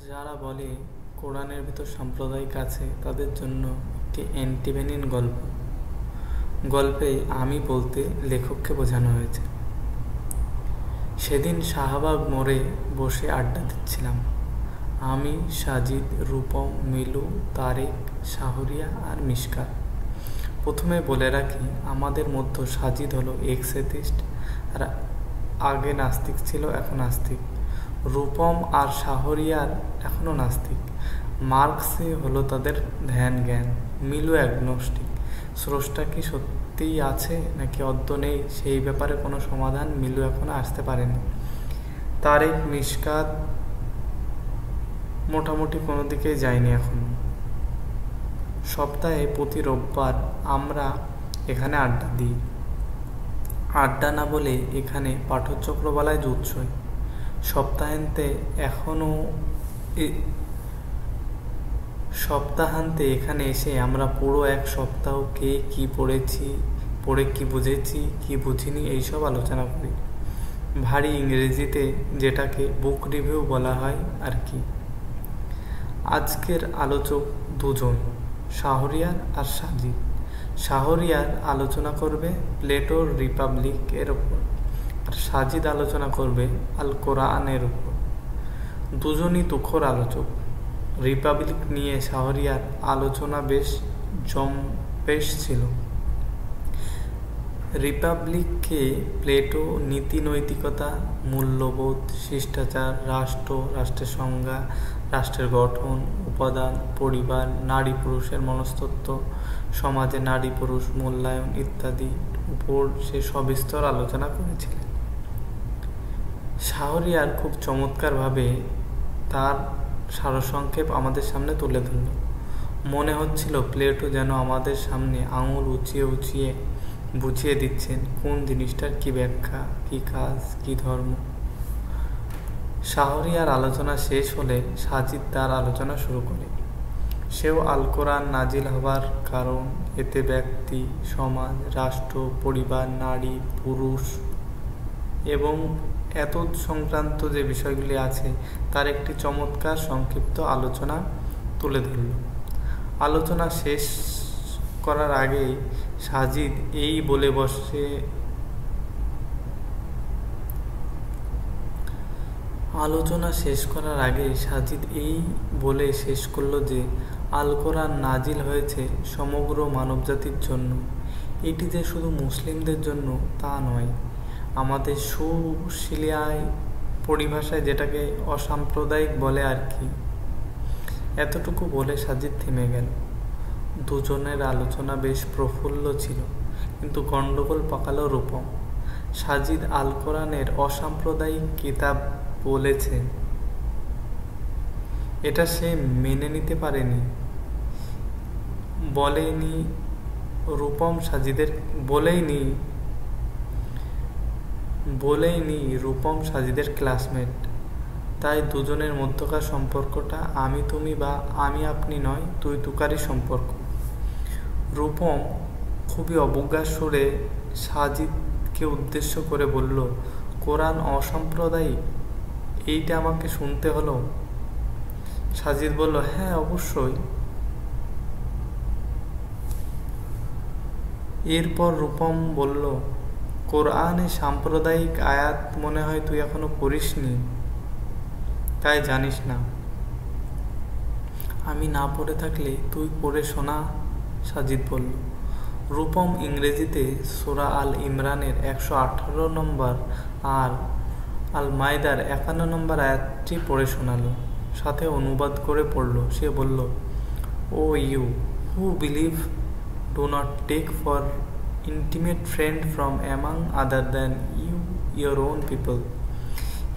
যারা বলে কোরআনের ভিতর সাম্প্রদায়িক আছে তাদের জন্য একটি অ্যান্টিভেনিন গল্পে আমি বলতে লেখককে বোঝানো হয়েছে। সেদিন শাহবাগ মোড়ে বসে আড্ডা দিচ্ছিলাম। আমি, সাজিদ, রূপম, মিলু, তারেক, শাহরিয়া আর মিশকাত। প্রথমে বলে রাখি, আমাদের মধ্যে সাজিদ হলো এক্স-এথিস্ট, আর আগে নাস্তিক ছিল, এখন আস্তিক। রূপম আর শাহরিয়ার এখনও নাস্তিক। মার্কসে হলো তাদের ধ্যান জ্ঞান। মিলু অ্যাগনস্টিক। স্রষ্টা কি সত্যিই আছে নাকি অদ্য নেই, সেই ব্যাপারে কোনো সমাধান মিলু এখনো আসতে পারেনি। তারেক, মিশকাত মোটামুটি কোনো দিকেই যায়নি এখনো। সপ্তাহে প্রতি রোববার আমরা এখানে আড্ডা দিই। আড্ডা না বলে এখানে পাঠচক্র বলায় জুৎসই। সপ্তাহান্তে এখানে এসে আমরা পুরো এক সপ্তাহ কে কি পড়েছি, পড়ে কি বুঝেছি, কি বুঝিনি, এইসব আলোচনা করি। ভারী ইংরেজিতে, যেটাকে বুক রিভিউ বলা হয় আর কি। আজকের আলোচক দুজন, শাহরিয়ার আর সাজিদ। শাহরিয়ার আলোচনা করবে প্লেটোর রিপাবলিক এর উপর, আর সাজিদ আলোচনা করবে আল কোরআনের উপর। দুজনই তুখোর আলোচক। রিপাবলিক নিয়ে শাহরিয়ার আলোচনা বেশ জম্পেশ ছিল। রিপাবলিককে প্লেটো নীতি নৈতিকতা, মূল্যবোধ, শিষ্টাচার, রাষ্ট্র, রাষ্ট্রের সংজ্ঞা, রাষ্ট্রের গঠন, উপাদান, পরিবার, নারী পুরুষের মনস্তত্ত্ব, সমাজে নারী পুরুষ মূল্যায়ন ইত্যাদি উপর সে সবিস্তর আলোচনা করেছিলেন। শাহরিয়ার খুব চমৎকারভাবে তার সারসংক্ষেপ আমাদের সামনে তুলে ধরল। মনে হচ্ছিল প্লেটো যেন আমাদের সামনে আঙুল উঁচিয়ে উঁচিয়ে বুঝিয়ে দিচ্ছেন কোন জিনিসটার কি ব্যাখ্যা, কি কাজ, কি ধর্ম। শাহরিয়ার আলোচনা শেষ হলে সাজিদ তার আলোচনা শুরু করে। সেও আল কোরআন নাজিল হবার কারণ, এতে ব্যক্তি, সমাজ, রাষ্ট্র, পরিবার, নারী, পুরুষ এবং এত সংক্রান্ত যে বিষয়গুলি আছে তার একটি চমৎকার সংক্ষিপ্ত আলোচনা তুলে ধরল। আলোচনা শেষ করার আগেই সাজিদ এই বলে শেষ করল যে আল কোরআন নাজিল হয়েছে সমগ্র মানবজাতির জন্য। এটি যে শুধু মুসলিমদের জন্য তা নয়। আমাদের সুশীলায় পরিভাষায় যেটাকে অসাম্প্রদায়িক বলে আর কি। এতটুকু বলে সাজিদ থেমে গেল। দুজনের আলোচনা বেশ প্রফুল্ল ছিল, কিন্তু গন্ডগোল পাকালো রূপম। সাজিদ আল কোরআনের অসাম্প্রদায়িক কিতাব বলেছে, এটা সে মেনে নিতে পারেনি। বলেইনি রূপম সাজিদের ক্লাসমেট। তাই দুজনের মধ্যকার সম্পর্কটা আমি তুমি বা আমি আপনি নয়, তুই তুকারি সম্পর্ক। রূপম খুবই অবজ্ঞার সুরে সাজিদকে উদ্দেশ্য করে বলল, কোরআন অসাম্প্রদায়িক? এইটা আমাকে শুনতে হলো। সাজিদ বলল, হ্যাঁ অবশ্যই। এরপর রূপম বলল, কোরআনে সাম্প্রদায়িক আয়াত মনে হয় তুই এখনো পড়িসনি, তাই জানিস না। আমি না পড়ে থাকলে তুই পড়ে শোনা, সাজিদ বলল। রূপম ইংরেজিতে সূরা আল ইমরানের 118 নম্বর আর আল মাইদার 51 নম্বর আয়াতটি পড়ে শোনালো, সাথে অনুবাদ করে পড়ল। সে বলল, O you who believe, do not take for intimate friend from among other than your own people.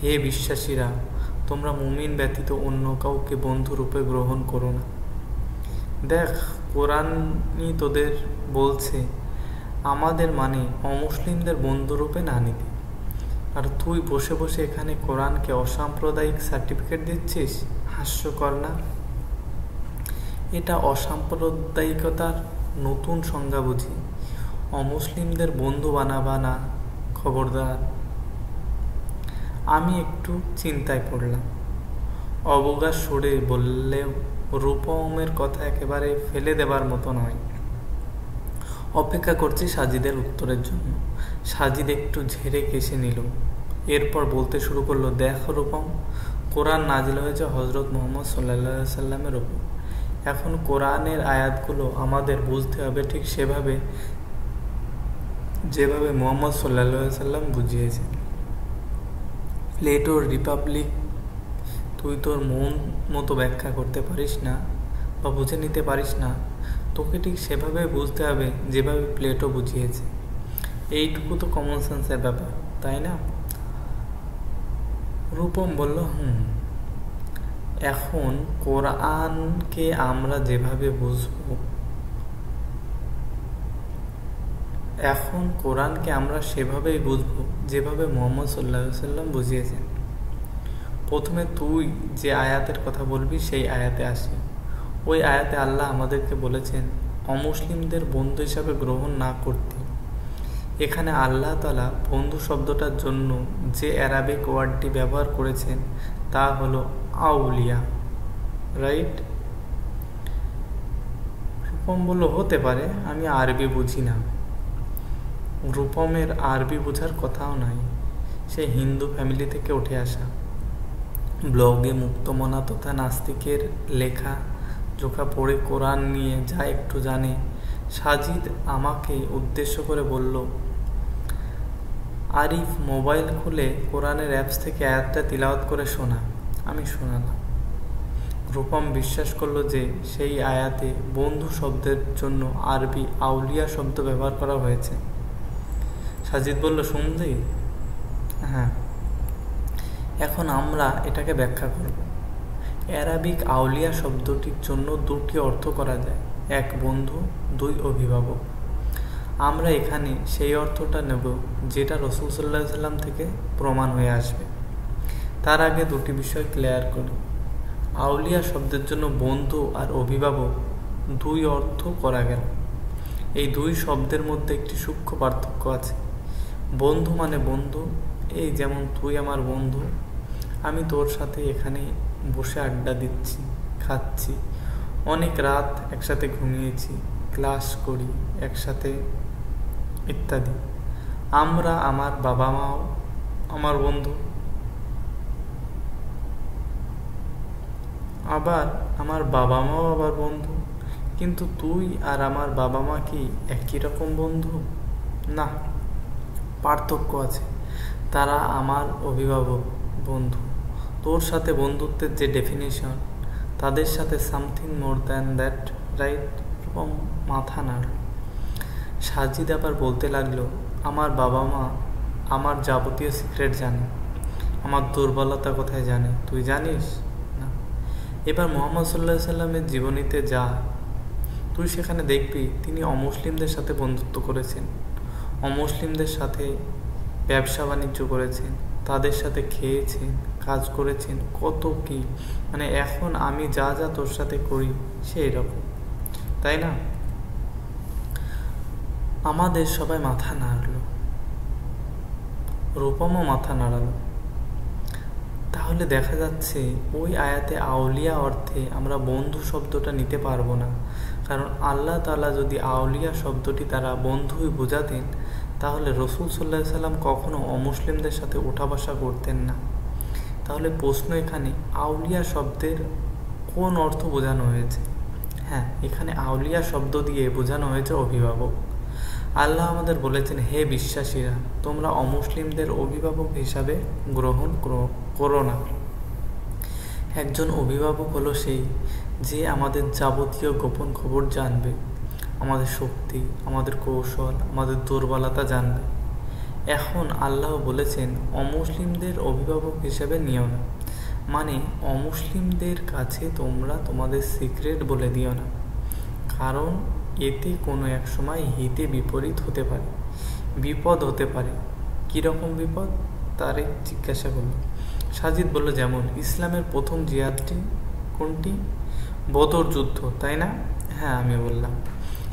হে বিশ্বাসীরা, তোমরা মুমিন ব্যতীত অন্য কাউকে বন্ধুরূপে গ্রহণ করো না। দেখ, কোরআনই তোদের বলছে আমাদের মানে অমুসলিমদের বন্ধুরূপে না নিতে, আর তুই বসে বসে এখানে কোরআনকে অসাম্প্রদায়িক সার্টিফিকেট দিচ্ছিস। হাস্যকর না? এটা অসাম্প্রদায়িকতার নতুন সংজ্ঞা বুঝি। অমুসলিমদের বন্ধু বানাবা না, খবরদার। আমি একটু চিন্তায় পড়লাম। অবজ্ঞার সুরে বললেও রূপমের কথা একেবারে ফেলে দেবার মতো নয়। অপেক্ষা করছি সাজিদের উত্তরের জন্য। সাজিদ একটু ঝেড়ে কেসে নিল, এরপর বলতে শুরু করলো, দেখো রূপম, কোরআন নাজিল হয়েছে হজরত মুহাম্মদ সাল্লাল্লাহু আলাইহি সাল্লামের ওপর। এখন কোরআনের আয়াতগুলো আমাদের বুঝতে হবে ঠিক যেভাবে মুহাম্মদ সাল্লাল্লাহু আলাইহি সাল্লাম বুঝিয়েছেন। প্লেটোর রিপাবলিক তুই তোর মন মতো ব্যাখ্যা করতে পারিস না বা বুঝে নিতে পারিস না, তোকে ঠিক সেভাবে বুঝতে হবে যেভাবে প্লেটো বুঝিয়েছে। এইটুকু তো কমন সেন্সের ব্যাপার, তাই না? রূপম বলল, এখন কোরআনকে আমরা যেভাবে বুঝবো, এখন কোরআনকে আমরা সেভাবেই বুঝবো যেভাবে মুহাম্মদ সাল্লাল্লাহু আলাইহি সাল্লাম বুঝিয়েছেন। প্রথমে তুই যে আয়াতের কথা বলবি সেই আয়াতে আসি। ওই আয়াতে আল্লাহ আমাদেরকে বলেছেন অমুসলিমদের বন্ধু হিসাবে গ্রহণ না করতে। এখানে আল্লাহ তাআলা বন্ধু শব্দটার জন্য যে অ্যারাবিক ওয়ার্ডটি ব্যবহার করেছেন তা হলো আউলিয়া, রাইট? রূপম বলল, হতে পারে, আমি আরবি বুঝি না। রূপমের আরবি বোঝার কথাও নাই, সে হিন্দু ফ্যামিলি থেকে উঠে আসা। ব্লগে মুক্তমনা তথা নাস্তিকের লেখা জোখা পড়ে কোরআন নিয়ে যা একটু জানে। সাজিদ আমাকে উদ্দেশ্য করে বলল, আরিফ, মোবাইল খুলে কোরআনের অ্যাপস থেকে আয়াতটা তিলাওয়াত করে শোনা। আমি শোনালাম। রূপম বিশ্বাস করলো যে সেই আয়াতে বন্ধু শব্দের জন্য আরবি আউলিয়া শব্দ ব্যবহার করা হয়েছে। সাজিদ বলল, শুনলি? হ্যাঁ। এখন আমরা এটাকে ব্যাখ্যা করব। অ্যারাবিক আউলিয়া শব্দটির জন্য দুটি অর্থ করা যায়, এক বন্ধু, দুই অভিভাবক। আমরা এখানে সেই অর্থটা নেব যেটা রাসূল সাল্লাল্লাহু আলাইহি সাল্লাম থেকে প্রমাণ হয়ে আসবে। তার আগে দুটি বিষয় ক্লিয়ার করি। আউলিয়া শব্দের জন্য বন্ধু আর অভিভাবক দুই অর্থ করা গেল। এই দুই শব্দের মধ্যে একটি সূক্ষ্ম পার্থক্য আছে। বন্ধু মানে বন্ধু, এই যেমন তুই আমার বন্ধু, আমি তোর সাথে এখানে বসে আড্ডা দিচ্ছি, খাচ্ছি, অনেক রাত একসাথে ঘুমিয়েছি, ক্লাস করি একসাথে ইত্যাদি। আমরা, আমার বাবা মাও আমার বন্ধু, আবার আমার বাবা মাও আবার বন্ধু। কিন্তু তুই আর আমার বাবা মা কি একই রকম বন্ধু? না, পার্থক্য আছে। তারা আমার অভিভাবক, বন্ধু। তোর সাথে বন্ধুত্বের যে ডেফিনেশন, তাদের সাথে something more than that, right? এবং মাথা নাড়ল। সাজিদ আবার বলতে লাগলো, আমার বাবা মা আমার যাবতীয় সিক্রেট জানে, আমার দুর্বলতা কোথায় জানে, তুই জানিস না? এবার মুহাম্মদ সাল্লাল্লাহু আলাইহি সাল্লামের জীবনীতে যা, তুই সেখানে দেখবি তিনি অমুসলিমদের সাথে বন্ধুত্ব করেছেন, অমুসলিমদের সাথে ব্যবসা বাণিজ্য করেছেন, তাদের সাথে খেয়েছেন, কাজ করেছেন, কত কি। মানে এখন আমি যা যা তোর সাথে করি সেই রকম, তাই না? আমাদের সবাই মাথা নাড়ল, রূপমও মাথা নাড়ালো। তাহলে দেখা যাচ্ছে ওই আয়াতে আউলিয়া অর্থে আমরা বন্ধু শব্দটা নিতে পারবো না, কারণ আল্লাহ তাআলা যদি আউলিয়া শব্দটি তারা বন্ধুই বোঝাতেন তাহলে রাসূল সাল্লাল্লাহু আলাইহি সাল্লাম কখনো অমুসলিমদের সাথে ওঠা বসা করতেন না। তাহলে প্রশ্ন এখানে, আউলিয়া শব্দের কোন অর্থ বোঝানো হয়েছে? হ্যাঁ, এখানে আউলিয়া শব্দ দিয়ে বোঝানো হয়েছে অভিভাবক। আল্লাহ আমাদের বলেছেন, হে বিশ্বাসীরা, তোমরা অমুসলিমদের অভিভাবক হিসাবে গ্রহণ করো না। একজন অভিভাবক হলো সেই যে আমাদের যাবতীয় গোপন খবর জানবে, আমাদের শক্তি, আমাদের কৌশল, আমাদের দুর্বলতা জানবে। এখন আল্লাহ বলেছেন অমুসলিমদের অভিভাবক হিসেবে নিও না, মানে অমুসলিমদের কাছে তোমরা তোমাদের সিক্রেট বলে দিও না, কারণ এতে কোনো এক সময় হিতে বিপরীত হতে পারে, বিপদ হতে পারে। কীরকম বিপদ? তারেক জিজ্ঞাসা করল। সাজিদ বলল, যেমন ইসলামের প্রথম জিহাদটি কোনটি? বদর যুদ্ধ, তাই না? হ্যাঁ, আমি বললাম।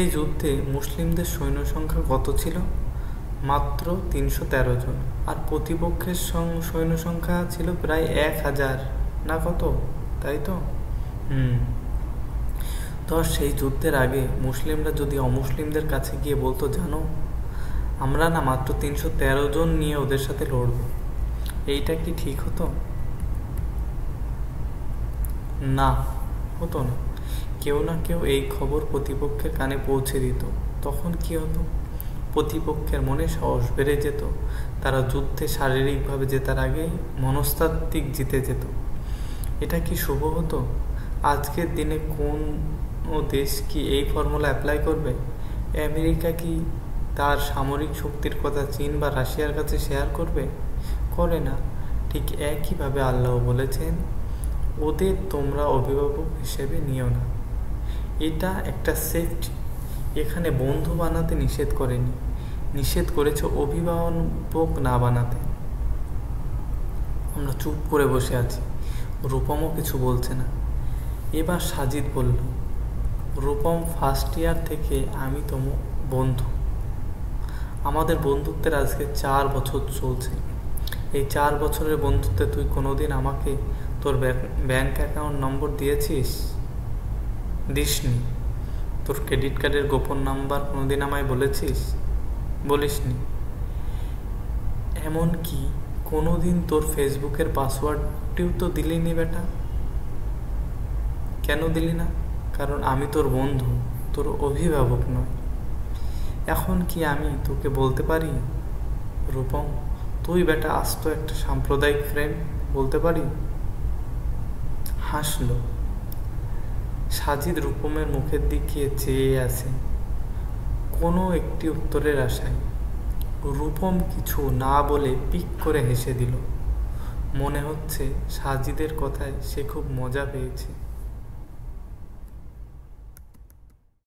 এই যুদ্ধে মুসলিমদের সৈন্য সংখ্যা কত ছিল? মাত্র 313 জন, আর প্রতিপক্ষের সৈন্য সংখ্যা ছিল প্রায় 1000 না কত? তাই তো? ধর সেই যুদ্ধের আগে মুসলিমরা যদি অমুসলিমদের কাছে গিয়ে বলতো, জানো আমরা না মাত্র 313 জন নিয়ে ওদের সাথে লড়ব, এইটা কি ঠিক হতো? না, হতো না। কেউ না কেউ এই খবর প্রতিপক্ষের কানে পৌঁছে দিত। তখন কি হতো? প্রতিপক্ষের মনে সাহস বেড়ে যেত। তারা যুদ্ধে শারীরিকভাবে জেতার আগেই মনস্তাত্ত্বিক জিতে যেত। এটা কি শুভ হতো? আজকের দিনে কোন দেশ কি এই ফর্মুলা অ্যাপ্লাই করবে? আমেরিকা কি তার সামরিক শক্তির কথা চীন বা রাশিয়ার কাছে শেয়ার করবে? করে না। ঠিক একইভাবে আল্লাহ বলেছেন, ওদের তোমরা অভিভাবক হিসেবে নিও না। এটা একটা সেফটি। এখানে বন্ধু বানাতে নিষেধ করেনি, নিষেধ করেছে অভিভাবক না বানাতে। আমরা চুপ করে বসে আছি। রূপমও কিছু বলছে না। এবার সাজিদ বলল, রূপম, ফার্স্ট ইয়ার থেকে আমি তোমার বন্ধু। আমাদের বন্ধুত্বের আজকে 4 বছর চলছে। এই 4 বছরের বন্ধুত্বে তুই কোনোদিন আমাকে তোর ব্যাংক অ্যাকাউন্ট নম্বর দিয়েছিস? দিসনি। তোর ক্রেডিট কার্ডের গোপন নাম্বার কোনোদিন আমায় বলেছিস? বলিসনি। এমনকি কোনোদিন তোর ফেসবুকের পাসওয়ার্ডটিও তো দিলি নি বেটা। কেন দিলি না? কারণ আমি তোর বন্ধু, তোর অভিভাবক নয়। এখন কি আমি তোকে বলতে পারি, রূপম তুই বেটা আস্ত একটা সাম্প্রদায়িক ফ্রেন্ড, বলতে পারি? হাসল। সাজিদ রূপমের মুখের দিকে চেয়ে আছে কোনো একটি উত্তরের আশায়। রূপম কিছু না বলে পিক করে হেসে দিল। মনে হচ্ছে সাজিদের কথায় সে খুব মজা পেয়েছে।